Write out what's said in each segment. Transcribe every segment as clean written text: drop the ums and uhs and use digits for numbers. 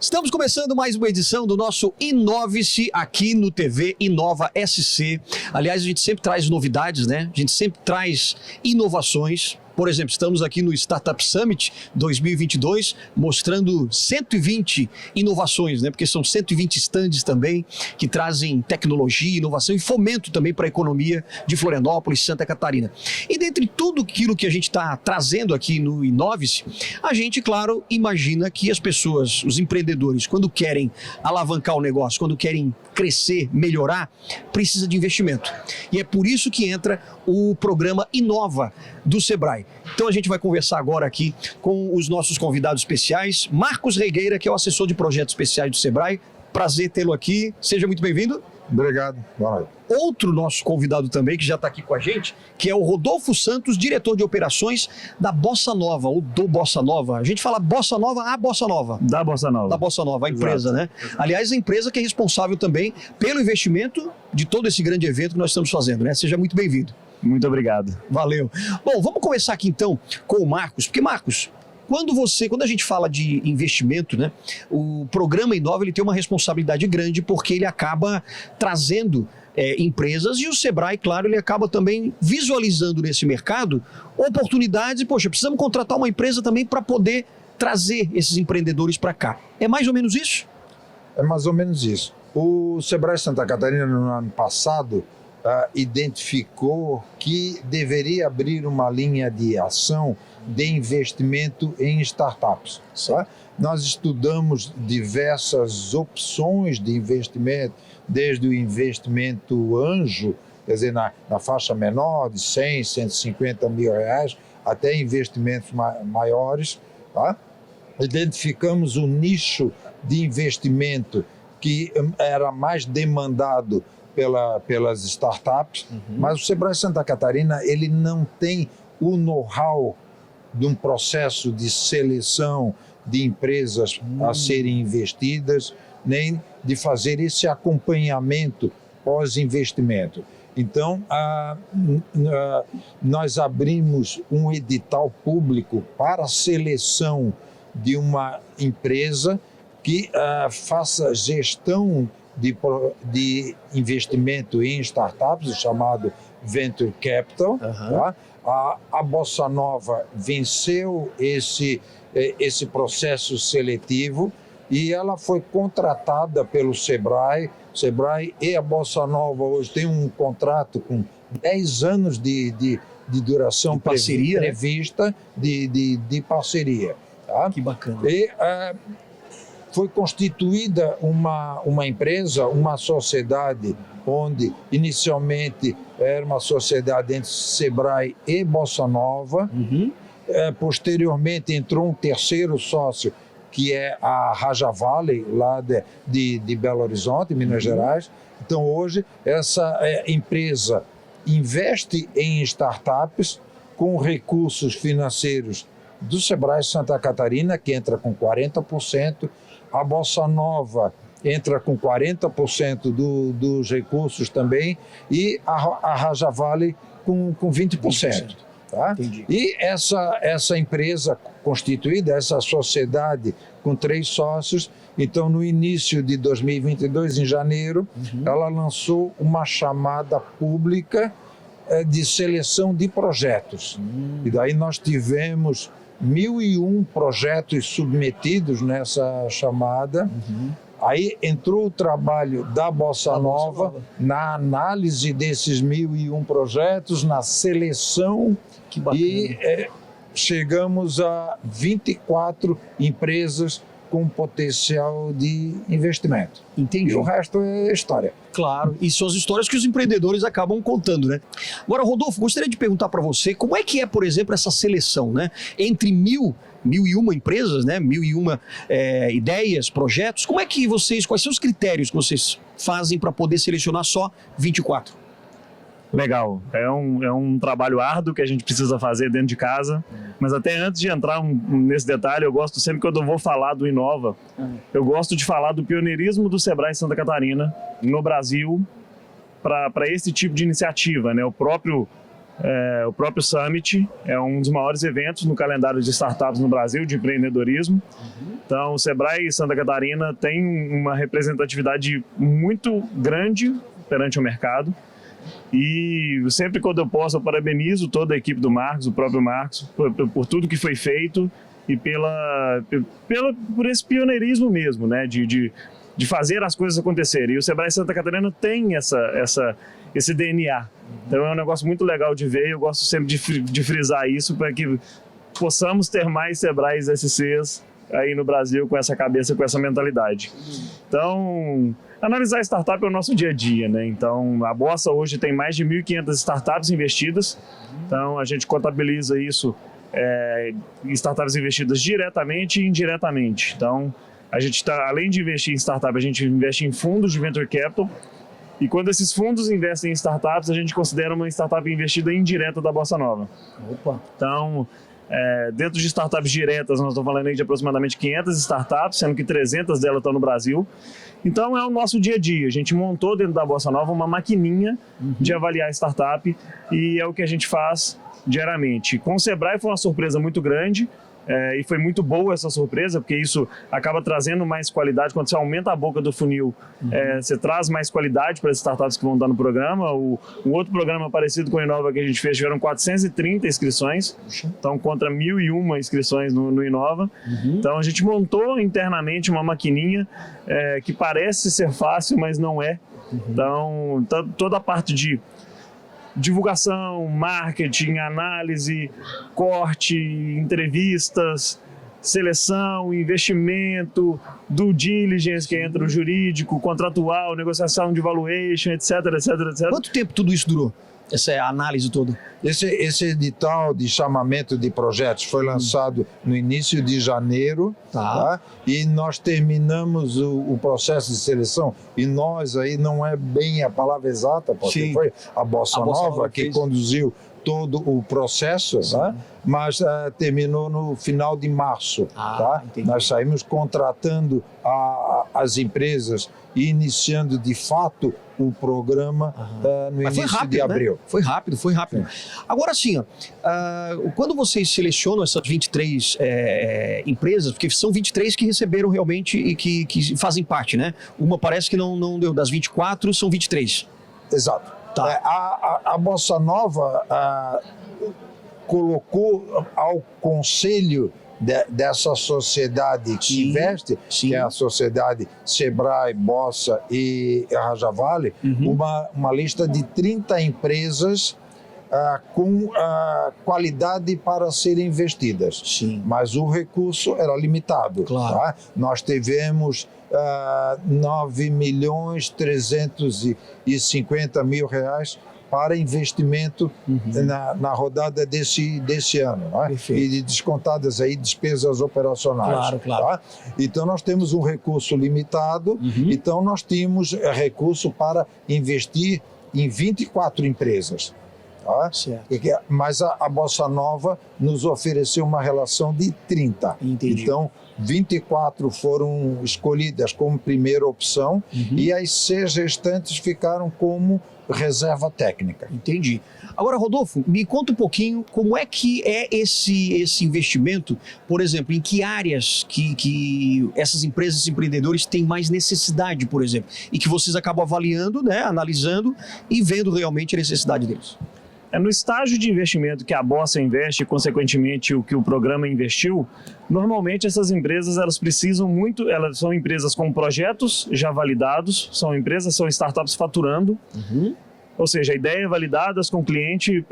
Estamos começando mais uma edição do nosso Inove-se aqui no TV Inova SC. Aliás, a gente sempre traz novidades, né? A gente sempre traz inovações. Por exemplo, estamos aqui no Startup Summit 2022 mostrando 120 inovações, né? Porque são 120 stands também que trazem tecnologia, inovação e fomento também para a economia de Florianópolis, Santa Catarina. E dentre tudo aquilo que a gente está trazendo aqui no Inove-se, a gente, claro, imagina que as pessoas, os empreendedores, quando querem alavancar o negócio, quando querem crescer, melhorar, precisa de investimento. E é por isso que entra o programa Inova do Sebrae. Então a gente vai conversar agora aqui com os nossos convidados especiais, Marcos Regueira, que é o assessor de projetos especiais do Sebrae. Prazer tê-lo aqui. Seja muito bem-vindo. Obrigado. Boa noite. Outro nosso convidado também, que já está aqui com a gente, que é o Rodolfo Santos, diretor de operações da Bossa Nova, ou do Bossa Nova. A gente fala Bossa Nova, a Bossa Nova. Da Bossa Nova. Da Bossa Nova, a empresa, né? Aliás, a empresa que é responsável também pelo investimento de todo esse grande evento que nós estamos fazendo, né? Seja muito bem-vindo. Muito obrigado. Valeu. Bom, vamos começar aqui então com o Marcos, porque Marcos, quando a gente fala de investimento, né, o programa Inova ele tem uma responsabilidade grande porque ele acaba trazendo empresas e o Sebrae, claro, ele acaba também visualizando nesse mercado oportunidades e, poxa, precisamos contratar uma empresa também para poder trazer esses empreendedores para cá. É mais ou menos isso? É mais ou menos isso. O Sebrae Santa Catarina, no ano passado, identificou que deveria abrir uma linha de ação de investimento em startups. Tá? Nós estudamos diversas opções de investimento, desde o investimento anjo, quer dizer, na faixa menor de 100, 150 mil reais, até investimentos maiores. Tá? Identificamos o nicho de investimento que era mais demandado pelas startups, mas o Sebrae Santa Catarina ele não tem o know-how de um processo de seleção de empresas a serem investidas, nem de fazer esse acompanhamento pós-investimento. Então, nós abrimos um edital público para a seleção de uma empresa que faça gestão de investimento em startups, o chamado Venture Capital. Tá? A Bossa Nova venceu esse processo seletivo e ela foi contratada pelo Sebrae. O Sebrae e a Bossa Nova hoje têm um contrato com 10 anos de duração de parceria, prevista de parceria. Tá? Que bacana. E foi constituída uma empresa, uma sociedade, onde inicialmente era uma sociedade entre Sebrae e Bossa Nova. Posteriormente entrou um terceiro sócio, que é a Raja Valley, lá de Belo Horizonte, Minas Gerais. Então hoje essa empresa investe em startups com recursos financeiros do Sebrae Santa Catarina, que entra com 40%, a Bossa Nova entra com 40% dos recursos também e a Raja Valley com 20%. Tá? E essa empresa constituída, essa sociedade com 3 sócios, então no início de 2022, em janeiro, ela lançou uma chamada pública de seleção de projetos. E daí nós tivemos 1.001 projetos submetidos nessa chamada. Aí entrou o trabalho da Bossa Nova na análise desses 1.001 projetos, na seleção, e chegamos a 24 empresas com potencial de investimento. Entendi. E o resto é história. Claro, e são as histórias que os empreendedores acabam contando, né? Agora, Rodolfo, gostaria de perguntar para você, como é que é, por exemplo, essa seleção, né? Entre 1.001 empresas, né? 1.001 ideias, projetos, quais são os critérios que vocês fazem para poder selecionar só 24? Legal, é um trabalho árduo que a gente precisa fazer dentro de casa, mas até antes de entrar nesse detalhe, eu gosto sempre, quando eu vou falar do Inova, eu gosto de falar do pioneirismo do Sebrae Santa Catarina no Brasil para esse tipo de iniciativa, né? O próprio O próprio Summit é um dos maiores eventos no calendário de startups no Brasil, de empreendedorismo. Então, o Sebrae Santa Catarina tem uma representatividade muito grande perante o mercado. E sempre quando eu posso, eu parabenizo toda a equipe do Marcos, o próprio Marcos, por tudo que foi feito e por esse pioneirismo mesmo, né, de fazer as coisas acontecerem. E o Sebrae Santa Catarina tem esse DNA. Então é um negócio muito legal de ver, eu gosto sempre de frisar isso para que possamos ter mais Sebrae SCs aí no Brasil com essa cabeça, com essa mentalidade. Então, analisar startup é o nosso dia a dia, né? Então, a Bossa hoje tem mais de 1.500 startups investidas. Então, a gente contabiliza isso em startups investidas diretamente e indiretamente. Então, a gente além de investir em startup, a gente investe em fundos de venture capital. E quando esses fundos investem em startups, a gente considera uma startup investida indireta da Bossa Nova. Opa! Então, dentro de startups diretas, nós estamos falando aí de aproximadamente 500 startups, sendo que 300 delas estão no Brasil. Então, é o nosso dia a dia. A gente montou dentro da Bossa Nova uma maquininha de avaliar startup e é o que a gente faz diariamente. Com o Sebrae foi uma surpresa muito grande. E foi muito boa essa surpresa, porque isso acaba trazendo mais qualidade. Quando você aumenta a boca do funil, você traz mais qualidade para as startups que vão estar no programa. Um outro programa parecido com o Inova que a gente fez, tiveram 430 inscrições, então contra 1.001 inscrições no Inova. Então a gente montou internamente uma maquininha que parece ser fácil, mas não é. Então toda a parte de divulgação, marketing, análise, corte, entrevistas, seleção, investimento, due diligence, que entra o jurídico, contratual, negociação de valuation, etc, etc, etc. Quanto tempo tudo isso durou? Essa é a análise toda? Esse edital de chamamento de projetos foi lançado no início de janeiro, tá? E nós terminamos o processo de seleção, e nós aí não é bem a palavra exata, porque foi a Bossa Nova que conduziu todo o processo, né? Mas terminou no final de março. Tá? Nós saímos contratando as empresas e iniciando de fato o programa no início de abril. Né? Foi rápido. Sim. Agora sim, quando vocês selecionam essas 23 empresas, porque são 23 que receberam realmente e que fazem parte, né? Uma parece que não deu, das 24 são 23. Exato. Tá. A Bossa Nova colocou ao conselho dessa sociedade que investe, que é a sociedade Sebrae, Bossa e Rajavale, uma lista de 30 empresas com qualidade para serem investidas. Sim. Mas o recurso era limitado. Claro. Tá? Nós tivemos 9.350.000 reais para investimento na rodada desse ano, né? E descontadas aí despesas operacionais. Claro. Tá? Então nós temos um recurso limitado, então nós tínhamos recurso para investir em 24 empresas. Tá? Mas a Bossa Nova nos ofereceu uma relação de 30. Entendi. Então 24 foram escolhidas como primeira opção e as 6 restantes ficaram como reserva técnica. Entendi. Agora, Rodolfo, me conta um pouquinho como é que é esse investimento, por exemplo, em que áreas que essas empresas e empreendedores têm mais necessidade, por exemplo, e que vocês acabam avaliando, né, analisando e vendo realmente a necessidade deles. No estágio de investimento que a Bossa investe e, consequentemente, o que o programa investiu, normalmente essas empresas elas precisam muito, elas são empresas com projetos já validados, são startups faturando, ou seja, ideias validadas com cliente,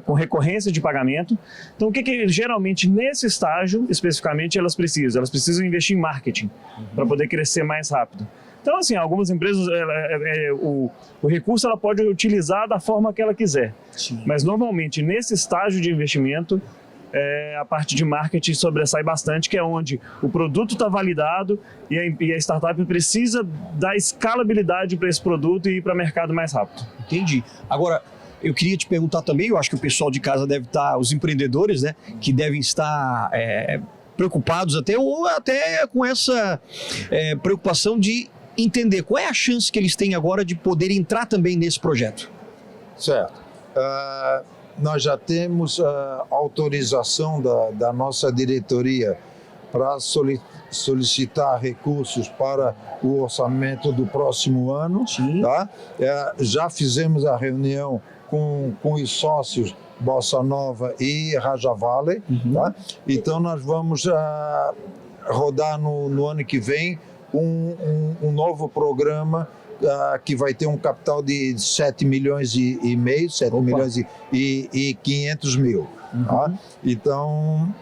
com recorrência de pagamento. Então, o que geralmente nesse estágio, especificamente, elas precisam? Elas precisam investir em marketing para poder crescer mais rápido. Então, assim, algumas empresas, o recurso ela pode utilizar da forma que ela quiser. Sim. Mas, normalmente, nesse estágio de investimento, a parte de marketing sobressai bastante, que é onde o produto está validado e a startup precisa dar escalabilidade para esse produto e ir para o mercado mais rápido. Entendi. Agora, eu queria te perguntar também, eu acho que o pessoal de casa deve estar, os empreendedores, né, que devem estar preocupados até com essa preocupação de entender qual é a chance que eles têm agora de poder entrar também nesse projeto. Certo. nós já temos a autorização da nossa diretoria para solicitar recursos para o orçamento do próximo ano. Sim. Tá? Já fizemos a reunião com os sócios Bossa Nova e Raja Valley. Tá? Então nós vamos rodar no ano que vem um novo programa que vai ter um capital de 7 milhões e meio, 7 milhões e 500 mil. Tá? Então,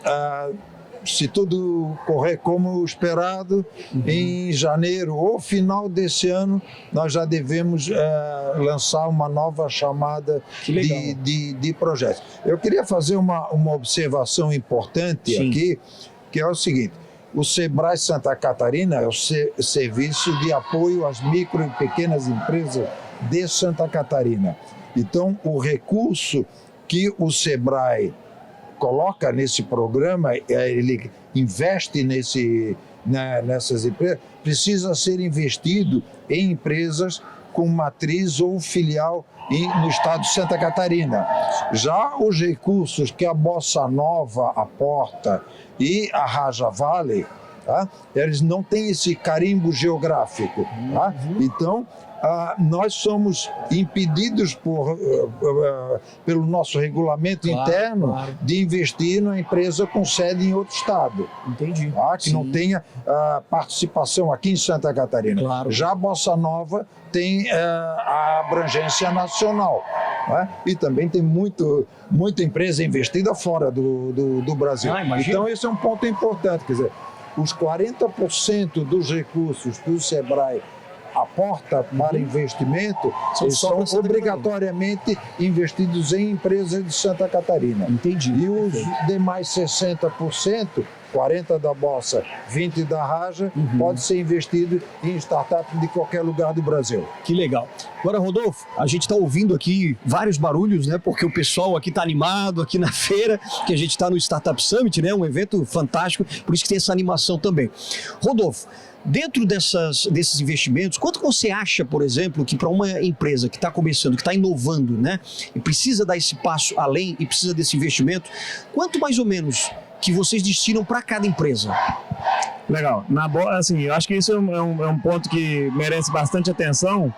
se tudo correr como esperado, em janeiro ou final desse ano, nós já devemos lançar uma nova chamada de projetos. Eu queria fazer uma observação importante aqui, que é o seguinte: o Sebrae Santa Catarina é o serviço de apoio às micro e pequenas empresas de Santa Catarina. Então, o recurso que o Sebrae coloca nesse programa, ele investe nessas empresas, precisa ser investido em empresas com matriz ou filial no estado de Santa Catarina. Já os recursos que a Bossa Nova aporta e a Raja Valley, tá? Eles não têm esse carimbo geográfico. Tá? Então, nós somos impedidos pelo nosso regulamento interno de investir numa empresa com sede em outro estado. Entendi. Tá? Que não tenha participação aqui em Santa Catarina. Claro. Já a Bossa Nova tem a abrangência nacional. Tá? E também tem muita empresa investida fora do Brasil. Então esse é um ponto importante. Quer dizer, os 40% dos recursos que o Sebrae aporta para investimento são obrigatoriamente investidos em empresas de Santa Catarina. Entendi. E os demais 60%, 40% da Bossa, 20% da Raja, pode ser investido em startups de qualquer lugar do Brasil. Que legal. Agora, Rodolfo, a gente está ouvindo aqui vários barulhos, né? Porque o pessoal aqui está animado aqui na feira, que a gente está no Startup Summit, né? Um evento fantástico, por isso que tem essa animação também. Rodolfo, dentro desses investimentos, quanto você acha, por exemplo, que para uma empresa que está começando, que está inovando, né? E precisa dar esse passo além e precisa desse investimento, quanto mais ou menos que vocês destinam para cada empresa? Legal. Assim, eu acho que isso é um ponto que merece bastante atenção,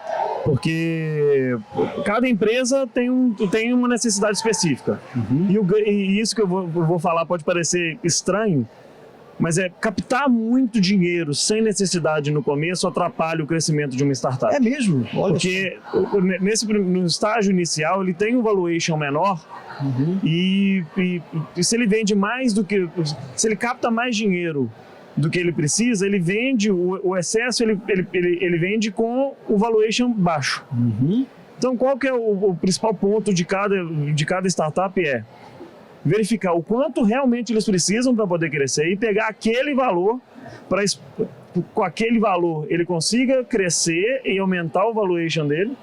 porque cada empresa tem uma necessidade específica. E isso que eu vou falar pode parecer estranho, mas captar muito dinheiro sem necessidade no começo atrapalha o crescimento de uma startup. É mesmo? Olha, porque no estágio inicial ele tem um valuation menor. E se ele vende mais do que... Se ele capta mais dinheiro do que ele precisa, ele vende o excesso, ele vende com o valuation baixo. Então, qual que é o principal ponto de cada startup? Verificar o quanto realmente eles precisam para poder crescer e pegar aquele valor para... Com aquele valor, ele consiga crescer e aumentar o valuation dele,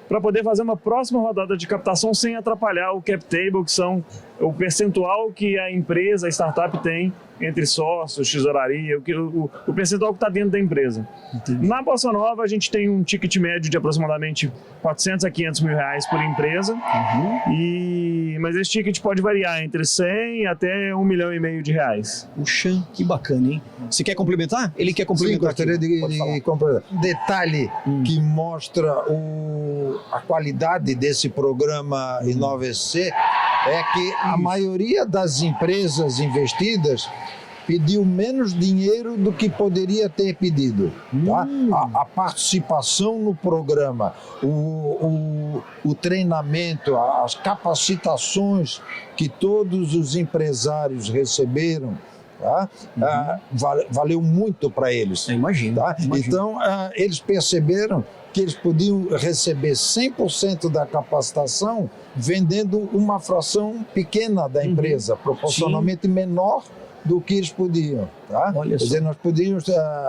para poder fazer uma próxima rodada de captação sem atrapalhar o cap table, que são o percentual que a empresa, a startup tem entre sócios, tesouraria, o percentual que está dentro da empresa. Entendi. Na Bossa Nova, a gente tem um ticket médio de aproximadamente 400 a 500 mil reais por empresa, mas esse ticket pode variar entre 100 até 1,5 milhão de reais. Puxa, que bacana, hein? Você quer complementar? Ele quer complementar. Sim, gostaria de complementar. Um detalhe que mostra a qualidade desse programa Inova-SC é que a maioria das empresas investidas pediu menos dinheiro do que poderia ter pedido. Tá? A participação no programa, o treinamento, as capacitações que todos os empresários receberam, tá? Valeu muito para eles. Imagino. Tá? Então, eles perceberam que eles podiam receber 100% da capacitação vendendo uma fração pequena da empresa, proporcionalmente menor do que eles podiam. Tá? Quer dizer, nós podíamos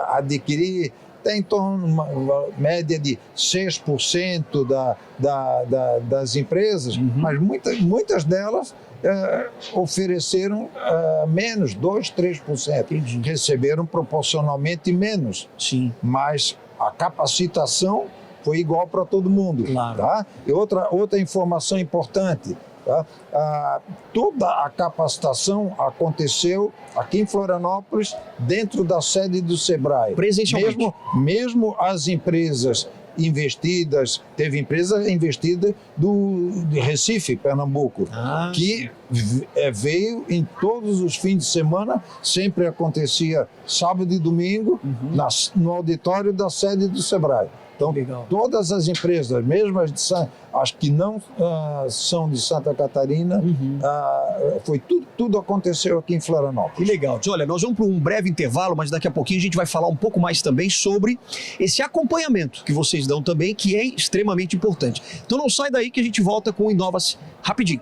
adquirir até em torno de uma média de 6% das empresas, mas muitas delas ofereceram menos, 2%, 3%. Receberam proporcionalmente menos. Sim. Mas a capacitação foi igual para todo mundo. Claro. Tá? E outra informação importante, Tá? Toda a capacitação aconteceu aqui em Florianópolis, dentro da sede do Sebrae. Presencialmente. Mesmo as empresas investidas, teve empresa investida de Recife, Pernambuco, que veio em todos os fins de semana, sempre acontecia sábado e domingo, no auditório da sede do Sebrae. Então, todas as empresas, mesmo as que não são de Santa Catarina, tudo aconteceu aqui em Florianópolis. Que legal. Olha, nós vamos para um breve intervalo, mas daqui a pouquinho a gente vai falar um pouco mais também sobre esse acompanhamento que vocês dão também, que é extremamente importante. Então não sai daí que a gente volta com o Inova-se rapidinho.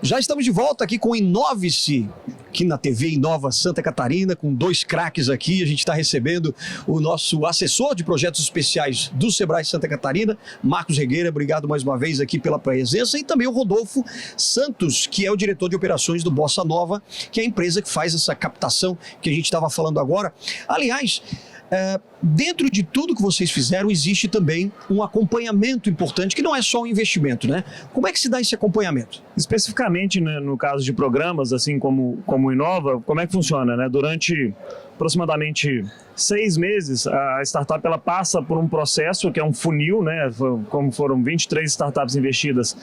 Já estamos de volta aqui com o Inove-se, aqui na TV Inova Santa Catarina, com dois craques aqui. A gente está recebendo o nosso assessor de projetos especiais do Sebrae Santa Catarina, Marcos Regueira. Obrigado mais uma vez aqui pela presença. E também o Rodolfo Santos, que é o diretor de operações do Bossa Nova, que é a empresa que faz essa captação que a gente estava falando agora. Aliás, dentro de tudo que vocês fizeram, existe também um acompanhamento importante, que não é só um investimento, né? Como é que se dá esse acompanhamento? Especificamente, né, no caso de programas, assim como o Inova, como é que funciona, né? Durante aproximadamente 6 meses, a startup ela passa por um processo que é um funil, né? Como foram 23 startups investidas,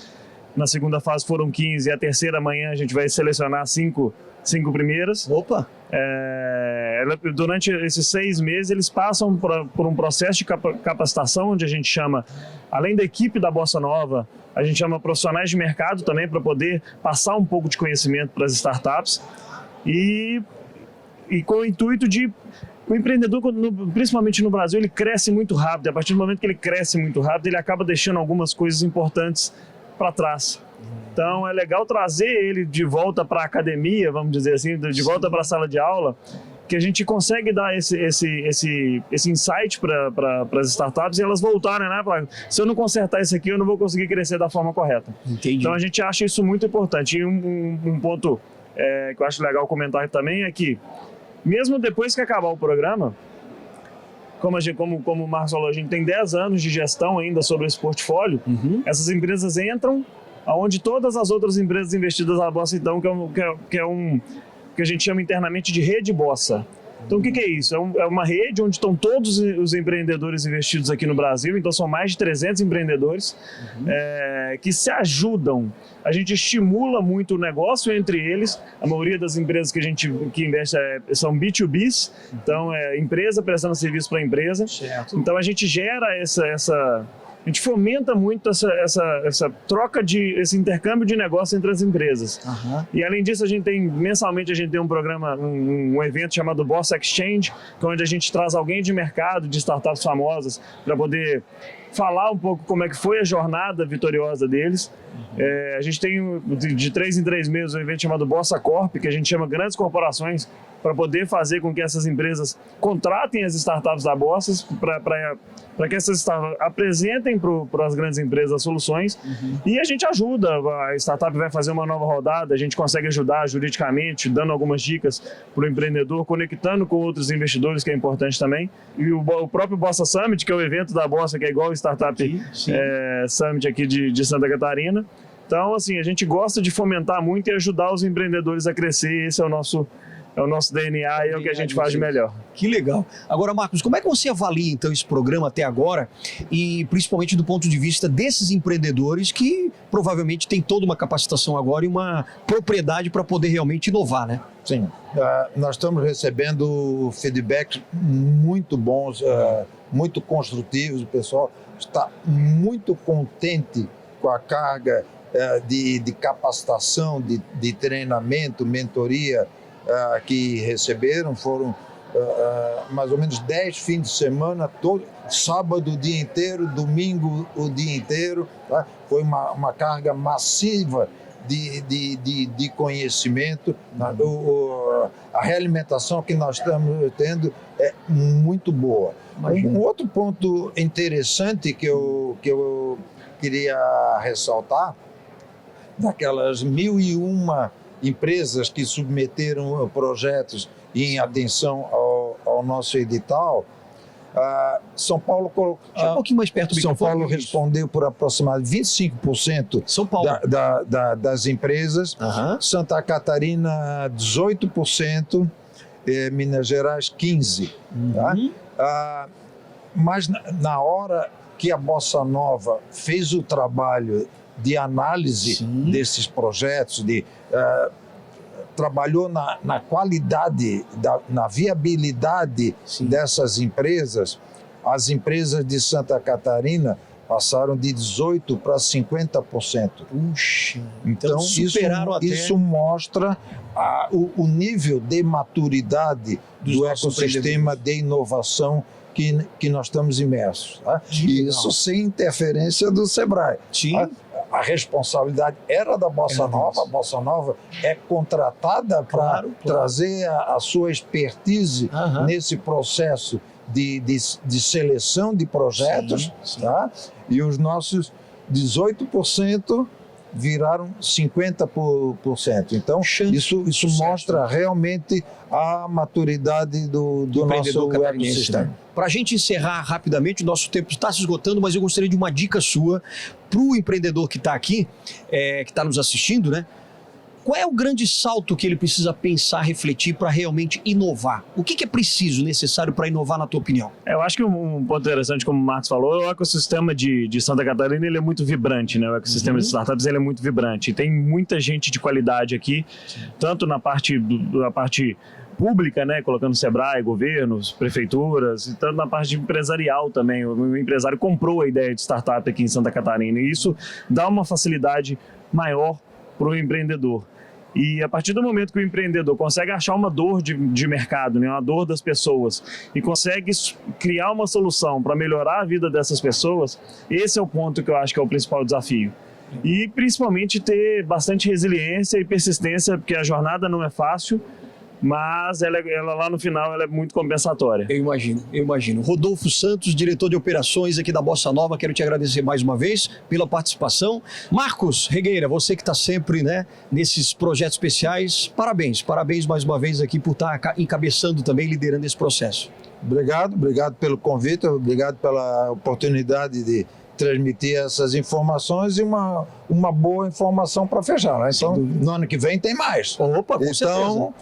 na segunda fase foram 15, e a terceira amanhã a gente vai selecionar 5 primeiras. Opa! Durante esses 6 meses, eles passam por um processo de capacitação, onde a gente chama, além da equipe da Bossa Nova, a gente chama profissionais de mercado também para poder passar um pouco de conhecimento para as startups e com o intuito de... O empreendedor, principalmente no Brasil, ele cresce muito rápido. A partir do momento que ele cresce muito rápido, ele acaba deixando algumas coisas importantes para trás. Então é legal trazer ele de volta para a academia, vamos dizer assim, de volta para a sala de aula, que a gente consegue dar esse insight para as startups e elas voltarem, né? Se eu não consertar isso aqui, eu não vou conseguir crescer da forma correta. Entendi. Então a gente acha isso muito importante. E um ponto que eu acho legal comentar também é que, mesmo depois que acabar o programa, como o Marcos falou, a gente tem 10 anos de gestão ainda sobre esse portfólio, essas empresas entram onde todas as outras empresas investidas na Bossa, então, que a gente chama internamente de rede Bossa. Então, o que é isso? É uma rede onde estão todos os empreendedores investidos aqui no Brasil, então são mais de 300 empreendedores que se ajudam. A gente estimula muito o negócio entre eles. A maioria das empresas que investe são B2Bs, então é empresa prestando serviço para empresa. Certo. Então a gente gera a gente fomenta muito essa troca esse intercâmbio de negócio entre as empresas. E além disso, mensalmente a gente tem um programa, um evento chamado Bossa Exchange, que é onde a gente traz alguém de mercado, de startups famosas, para poder falar um pouco como é que foi a jornada vitoriosa deles. A gente tem de 3 em 3 meses um evento chamado Bossa Corp, que a gente chama grandes corporações para poder fazer com que essas empresas contratem as startups da Bossa para que essas startups apresentem para as grandes empresas as soluções e a gente ajuda. A startup vai fazer uma nova rodada, a gente consegue ajudar juridicamente, dando algumas dicas para o empreendedor, conectando com outros investidores, que é importante também. E o próprio Bossa Summit, que é o evento da Bossa, que é igual o Startup Summit aqui de Santa Catarina. Então, assim, a gente gosta de fomentar muito e ajudar os empreendedores a crescer. Esse é o nosso DNA e é o que a gente faz de melhor. Que legal. Agora, Marcos, como é que você avalia, então, esse programa até agora e principalmente do ponto de vista desses empreendedores que provavelmente têm toda uma capacitação agora e uma propriedade para poder realmente inovar, né? Sim. Nós estamos recebendo feedbacks muito bons, muito construtivos. O pessoal está muito contente com a carga de capacitação, de treinamento, mentoria que receberam. Foram mais ou menos 10 fins de semana, sábado o dia inteiro, domingo o dia inteiro. Tá? Foi uma carga massiva de conhecimento. A realimentação que nós estamos tendo é muito boa. Um outro ponto interessante que eu queria ressaltar, daquelas 1.001 empresas que submeteram projetos em atenção ao nosso edital, São Paulo Chega um pouquinho mais perto do São microfone. Paulo respondeu por aproximadamente 25% São Paulo. das empresas. Aham. Santa Catarina, 18%. Minas Gerais, 15%. Tá? Mas na hora que a Bossa Nova fez o trabalho de análise Sim. desses projetos, trabalhou na qualidade, na viabilidade Sim. dessas empresas, as empresas de Santa Catarina passaram de 18% para 50%. Puxa. Então, superaram até isso mostra o nível de maturidade Dos do nossos ecossistema de inovação que nós estamos imersos. Tá? Que E legal. isso sem interferência do SEBRAE. Sim. Tá? A responsabilidade era da Bossa Nova, a Bossa Nova é contratada para Claro. trazer a sua expertise Aham. nesse processo de seleção de projetos, Sim, sim. tá? E os nossos 18% viraram 50%. Então, Chance. isso Sucesso. mostra realmente a maturidade do empreendedor nosso catarinense, ecossistema. né? Para a gente encerrar rapidamente, o nosso tempo está se esgotando, mas eu gostaria de uma dica sua para o empreendedor que está aqui, que está nos assistindo, né? Qual é o grande salto que ele precisa pensar, refletir para realmente inovar? O que é preciso, necessário para inovar, na tua opinião? Eu acho que um ponto interessante, como o Marcos falou, o ecossistema de Santa Catarina ele é muito vibrante, né? O ecossistema de startups ele é muito vibrante. E tem muita gente de qualidade aqui, tanto na parte pública, né, colocando SEBRAE, governos, prefeituras, e tanto na parte empresarial também. O empresário comprou a ideia de startup aqui em Santa Catarina e isso dá uma facilidade maior para o empreendedor. E a partir do momento que o empreendedor consegue achar uma dor de mercado, né, uma dor das pessoas, e consegue criar uma solução para melhorar a vida dessas pessoas, esse é o ponto que eu acho que é o principal desafio. E principalmente ter bastante resiliência e persistência, porque a jornada não é fácil, mas ela lá no final ela é muito compensatória. Eu imagino. Rodolfo Santos, diretor de operações aqui da Bossa Nova, quero te agradecer mais uma vez pela participação. Marcos Regueira, você que está sempre, né, nesses projetos especiais, parabéns mais uma vez aqui por estar encabeçando também, liderando esse processo. Obrigado pelo convite, obrigado pela oportunidade de transmitir essas informações e uma boa informação para fechar, né? Então, no ano que vem tem mais. Opa, com Então, certeza.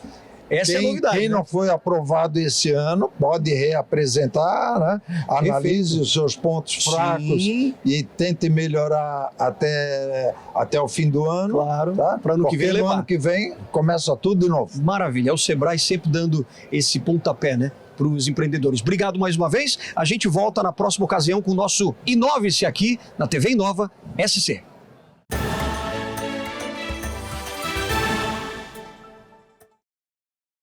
Essa é a novidade. Quem né? não foi aprovado esse ano pode reapresentar, né? Analise os seus pontos fracos Sim, e tente melhorar até o fim do ano. claro, Tá? para ano que vem Porque no levar. ano que vem começa tudo de novo. Maravilha, é o SEBRAE sempre dando esse pontapé, né, para os empreendedores. Obrigado mais uma vez, a gente volta na próxima ocasião com o nosso Inove-se aqui na TV Inova SC.